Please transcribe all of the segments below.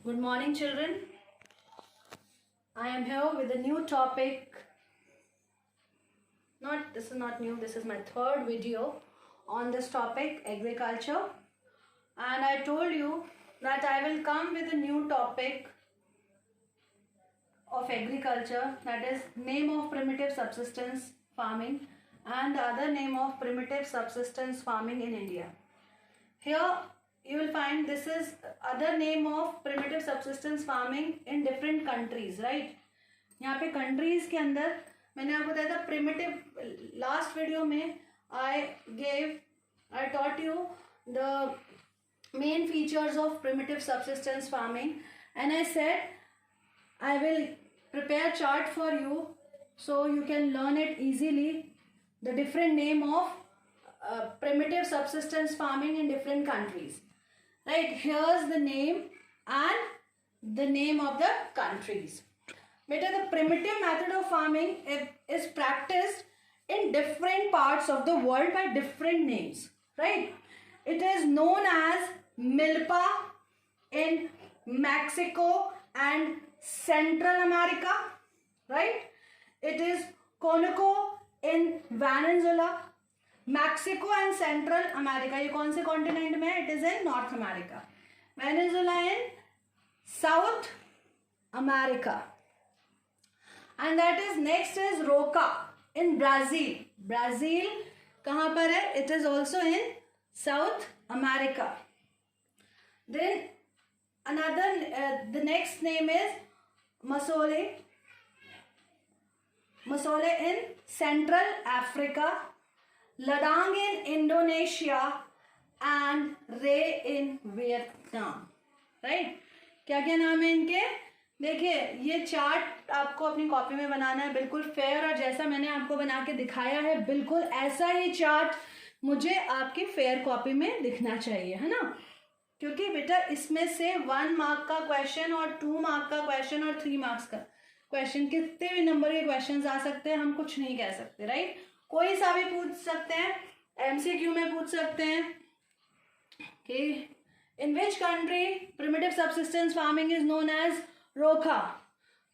Good morning, children. I am here with a new topic. This is not new, this is my third video on this topic, agriculture. And I told you that I will come with a new topic of agriculture, that is name of primitive subsistence farming and the other name of primitive subsistence farming in India. Here you will find this is other name of primitive subsistence farming in different countries, right? यहाँ पे countries के अंदर मैंने आपको बताया था primitive last video में I taught you the main features of primitive subsistence farming, and I said I will prepare chart for you so you can learn it easily, the different name of primitive subsistence farming in different countries. Right, here's the name and the name of the countries. Beta, the primitive method of farming is practiced in different parts of the world by different names. Right, it is known as milpa in Mexico and Central America. Right, it is conuco in Venezuela. Mexico and Central America, ये कौन से continent में है? It is in North America. Venezuela in South America. And that is next is roca in Brazil. Brazil कहाँ पर है? It is also in South America. Then another the next name is masole. Masole in Central Africa. Ladang in Indonesia and Ray in Vietnam. Right? क्या क्या नाम है इनके? देखिए, ये चार्ट आपको अपनी कॉपी में बनाना है, बिल्कुल फेयर, और जैसा मैंने आपको बना के दिखाया है बिल्कुल ऐसा ही चार्ट मुझे आपकी फेयर कॉपी में दिखना चाहिए, है ना? क्योंकि बेटा इसमें से 1 मार्क का क्वेश्चन और 2 मार्क का क्वेश्चन और 3 मार्क्स का क्वेश्चन, कितने भी नंबर के क्वेश्चन आ सकते हैं, हम कुछ नहीं कह सकते. राइट, कोई सा भी पूछ सकते हैं, एमसीक्यू में पूछ सकते हैं कि in which country primitive subsistence farming is known as roca.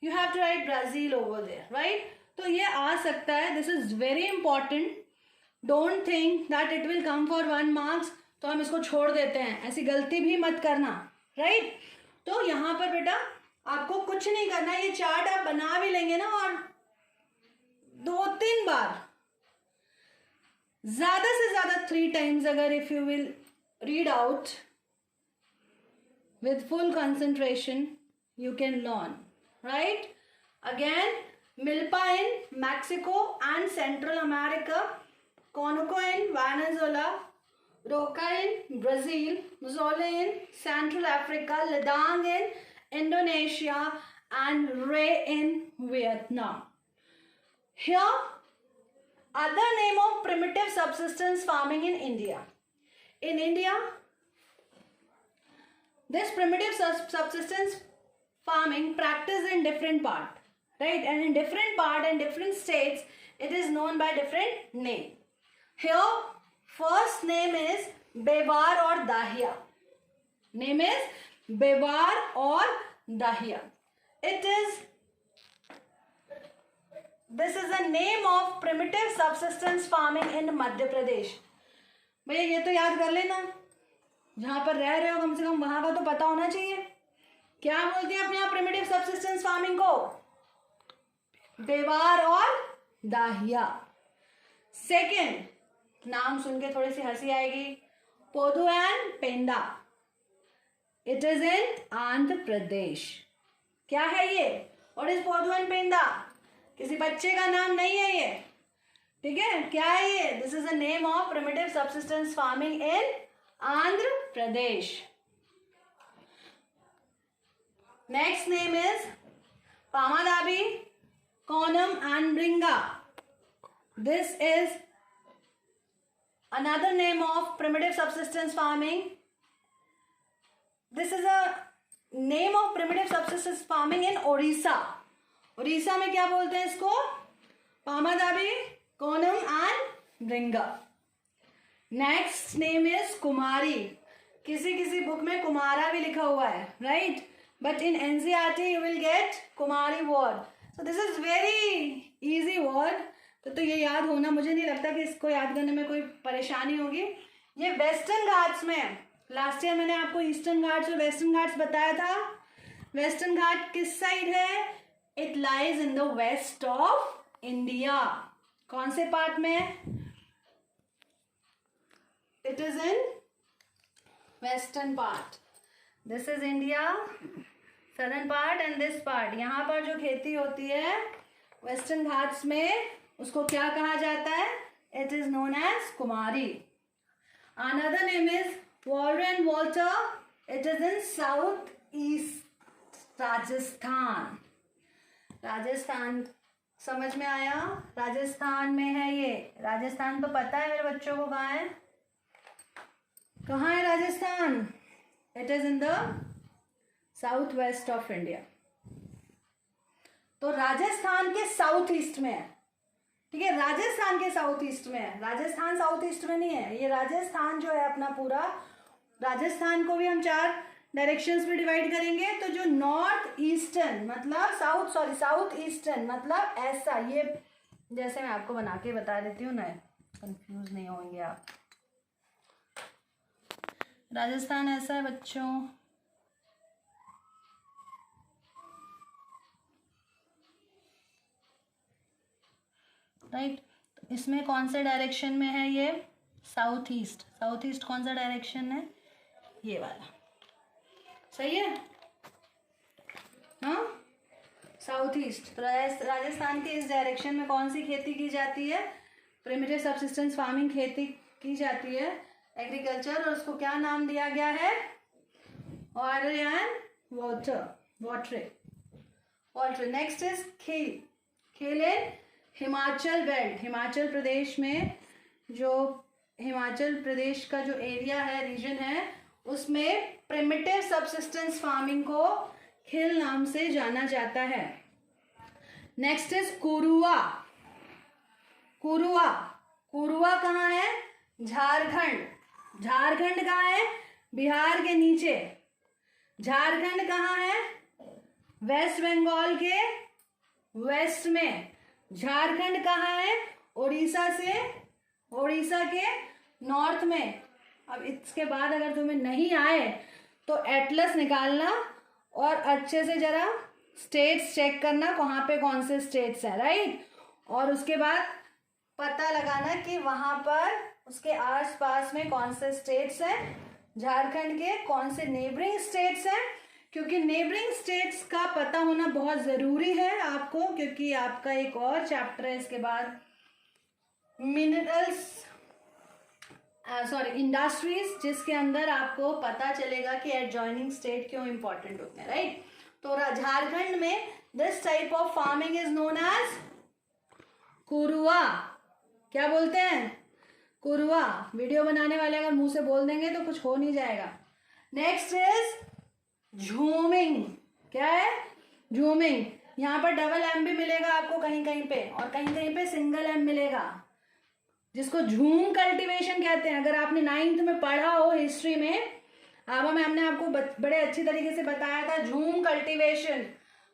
You have to write Brazil over there. Right, तो ये आ सकता है. This is very important. Don't think that it will come for 1 marks तो हम इसको छोड़ देते हैं, ऐसी गलती भी मत करना. राइट, तो यहाँ पर बेटा आपको कुछ नहीं करना. ये चार्ट आप बना भी लेंगे ना, और 2-3 बार, ज्यादा से ज्यादा 3 टाइम्स, अगर if you will read out with full concentration you can learn. Right, again, milpa in Mexico and Central America, conuco in Venezuela, roca in Brazil, mosole in Central Africa, ladang in Indonesia and ray in Vietnam. Here other name of primitive subsistence farming in India. In India, this primitive subsistence farming practiced in different part, right? And in different part and different states, it is known by different name. Here, first name is Bewar or Dahiya. Name is Bewar or Dahiya. This is a name of primitive subsistence farming in Madhya Pradesh. भैया ये तो याद कर लेना, जहाँ पर रह रहे हो कम से कम वहाँ का तो पता होना चाहिए. क्या बोलते हैं अपने आप प्रिमिटिव सब्सिस्टेंस फार्मिंग को? बेवार और दाहिया. सेकेंड नाम सुन के थोड़ी सी हंसी आएगी, Podu and Penda. It is in Andhra Pradesh. क्या है ये? What is Podu and Penda? किसी बच्चे का नाम नहीं है ये, ठीक है? क्या है ये? This is a name of primitive subsistence farming in Andhra Pradesh. Next name is Pamadabi, Konam and Bringa. This is another name of primitive subsistence farming. This is a name of primitive subsistence farming in Odisha. Orissa में क्या बोलते हैं इसको? पामादाबी, Konam and ब्रिंगा. Next name is कुमारी. किसी किसी book में कुमारा भी लिखा हुआ है, right? but in NCERT you will get Kumari ward. So this is very easy word. तो ये याद होना, मुझे नहीं लगता कि इसको याद करने में कोई परेशानी होगी. ये वेस्टर्न घाट्स में, लास्ट ईयर मैंने आपको ईस्टर्न घाट्स और वेस्टर्न घाट्स बताया था. वेस्टर्न घाट किस साइड है? It lies in the west of India. कौन से पार्ट में? It is in western part. This is India, southern part and this part. यहाँ पर जो खेती होती है वेस्टर्न घाट्स में, उसको क्या कहा जाता है? It is known as Kumari. Another name is Walter and Walter. It is in south east Rajasthan. Rajasthan समझ में आया? राजस्थान में है ये. राजस्थान तो पता है मेरे बच्चों को कहाँ है? कहाँ है Rajasthan? It is in the south west of India. तो राजस्थान के साउथ ईस्ट में है. ठीक है, राजस्थान के साउथ ईस्ट में है. राजस्थान साउथ ईस्ट में नहीं है. ये राजस्थान जो है अपना पूरा, राजस्थान को भी हम 4 डायरेक्शंस में डिवाइड करेंगे. तो जो नॉर्थ ईस्टर्न मतलब साउथ ईस्टर्न मतलब ऐसा, ये जैसे मैं आपको बना के बता देती हूँ ना, कंफ्यूज नहीं होंगे आप. राजस्थान ऐसा है बच्चों. राइट. इसमें कौन से डायरेक्शन में है ये? South east. साउथ ईस्ट कौन सा डायरेक्शन है? ये वाला. सही है. हाँ, साउथ ईस्ट. तो राजस्थान के इस डायरेक्शन में कौन सी खेती की जाती है? प्रिमिटिव सब्सिस्टेंस फार्मिंग खेती की जाती है, एग्रीकल्चर. और उसको क्या नाम दिया गया है? Oil and water. Next is खेल. खेल इन हिमाचल बेल्ट. हिमाचल प्रदेश में, जो हिमाचल प्रदेश का जो एरिया है, रीजन है, उसमें प्रिमिटिव सब्सिस्टेंस फार्मिंग को खिल नाम से जाना जाता है. Next is कुरुआ. कुरुआ कहाँ है? झारखंड. झारखंड कहाँ है? बिहार के नीचे. झारखंड कहाँ है? वेस्ट बंगाल के वेस्ट में. झारखंड कहाँ है? उड़ीसा के नॉर्थ में. अब इसके बाद अगर तुम्हें नहीं आए तो एटलस निकालना और अच्छे से जरा स्टेट्स चेक करना, कहाँ पे कौन से स्टेट्स हैं. राइट. और उसके बाद पता लगाना कि वहाँ पर उसके आसपास में कौन से स्टेट्स हैं. झारखंड के कौन से नेबरिंग स्टेट्स हैं, क्योंकि नेबरिंग स्टेट्स का पता होना बहुत ज़रूरी है आपको, क्योंकि आपका एक और चैप्टर है इसके बाद, इंडस्ट्रीज, जिसके अंदर आपको पता चलेगा कि एडजॉइनिंग स्टेट क्यों इंपॉर्टेंट होते हैं. राइट. तो झारखंड में this type of farming is known as Kurua. क्या बोलते हैं? कुरुआ. वीडियो बनाने वाले अगर मुंह से बोल देंगे तो कुछ हो नहीं जाएगा. नेक्स्ट इज झूमिंग. क्या है? झूमिंग. यहाँ पर डबल एम भी मिलेगा आपको कहीं कहीं पे, और कहीं कहीं पे सिंगल एम मिलेगा, जिसको झूम कल्टीवेशन कहते हैं. अगर आपने 9th में पढ़ा हो हिस्ट्री में, आभा मैम ने आपको बड़े अच्छी तरीके से बताया था झूम कल्टीवेशन.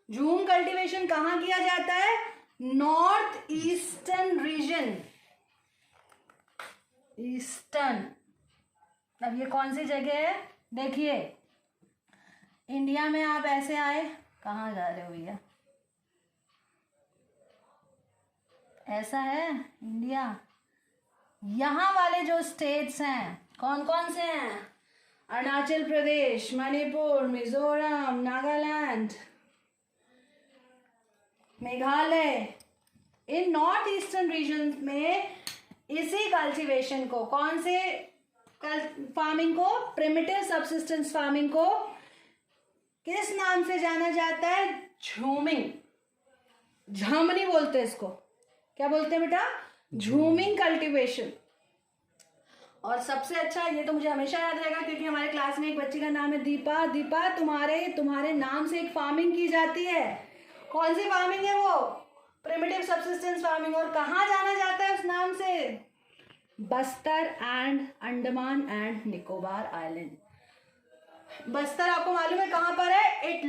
झूम कल्टीवेशन कहाँ किया जाता है? North eastern region. ईस्टर्न. अब ये कौन सी जगह है? देखिए, इंडिया में आप ऐसे आए, कहाँ जा रहे हो भैया? ऐसा है इंडिया. यहाँ वाले जो स्टेट्स हैं कौन कौन से हैं? अरुणाचल प्रदेश, मणिपुर, मिजोरम, नागालैंड, मेघालय. इन नॉर्थ ईस्टर्न रीजन में इसी कल्टीवेशन को, कौन से फार्मिंग को? प्रिमिटिव सब्सिस्टेंस फार्मिंग को किस नाम से जाना जाता है? झूमिंग. झमनी बोलते हैं इसको. क्या बोलते हैं बेटा? झूमिंग कल्टीवेशन. और सबसे अच्छा, ये तो मुझे हमेशा याद रहेगा क्योंकि हमारे क्लास में एक बच्ची का नाम है दीपा. दीपा, तुम्हारे नाम से एक फार्मिंग की जाती है. कौन सी फार्मिंग है वो? Primitive subsistence farming. और कहाँ जाना जाता है उस नाम से? Bastar and Andaman and Nicobar island. Bastar आपको मालूम है कहाँ पर है? It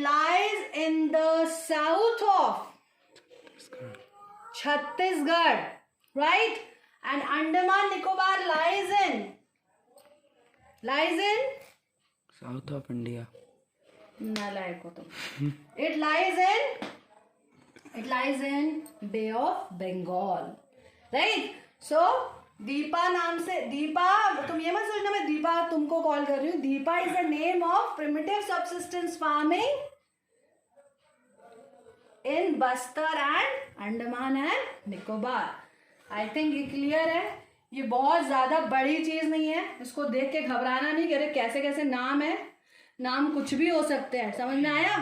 the south of Chhattisgarh, right? And Andaman Nicobar lies in south of India. नालायक हो तुम. It lies in Bay of Bengal, right? So Deepa नाम से, दीपा तुम ये मत सोचना मैं दीपा तुमको कॉल कर रही हूँ. Deepa is the name of primitive subsistence farming in Bastar and Andaman and Nicobar. I think ये क्लियर है. ये बहुत ज्यादा बड़ी चीज नहीं है, इसको देख के घबराना नहीं कि अरे कैसे कैसे नाम है. नाम कुछ भी हो सकते हैं. समझ में आया?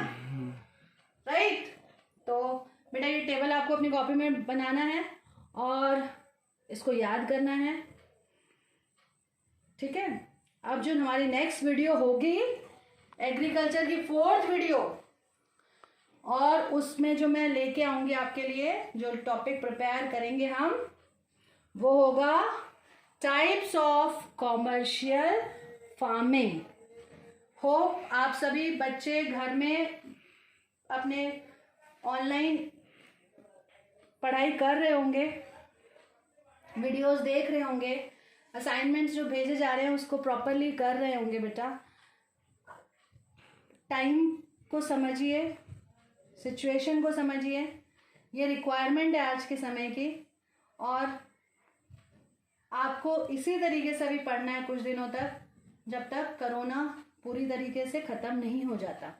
राइट. तो बेटा ये टेबल आपको अपनी कॉपी में बनाना है और इसको याद करना है. ठीक है. अब जो हमारी नेक्स्ट वीडियो होगी एग्रीकल्चर की 4th वीडियो, और उसमें जो मैं लेके आऊंगी आपके लिए, जो टॉपिक प्रिपेयर करेंगे हम, वो होगा types of commercial farming. Hope आप सभी बच्चे घर में अपने ऑनलाइन पढ़ाई कर रहे होंगे, वीडियोस देख रहे होंगे, असाइनमेंट्स जो भेजे जा रहे हैं उसको प्रॉपरली कर रहे होंगे. बेटा टाइम को समझिए, सिचुएशन को समझिए. ये रिक्वायरमेंट है आज के समय की, और आपको इसी तरीके से भी पढ़ना है कुछ दिनों तक, जब तक कोरोना पूरी तरीके से ख़त्म नहीं हो जाता.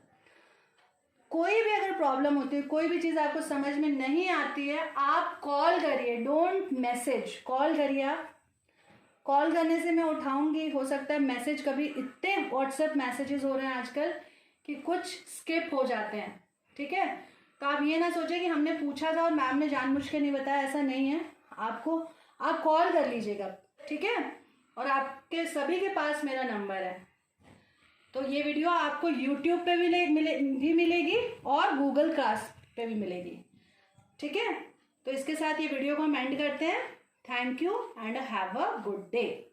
कोई भी अगर प्रॉब्लम होती है, कोई भी चीज़ आपको समझ में नहीं आती है, आप कॉल करिए. डोंट मैसेज, कॉल करिए. आप कॉल करने से मैं उठाऊंगी. हो सकता है मैसेज, कभी इतने व्हाट्सएप मैसेजेस हो रहे हैं आजकल कि कुछ स्किप हो जाते हैं. ठीक है. तो आप ये ना सोचें कि हमने पूछा था और मैम ने जानबूझ के नहीं बताया. ऐसा नहीं है. आप कॉल कर लीजिएगा. ठीक है. और आपके सभी के पास मेरा नंबर है. तो ये वीडियो आपको YouTube पे भी मिलेगी और गूगल क्लास पे भी मिलेगी. ठीक है. तो इसके साथ ये वीडियो को हम एंड करते हैं. Thank you and have a good day.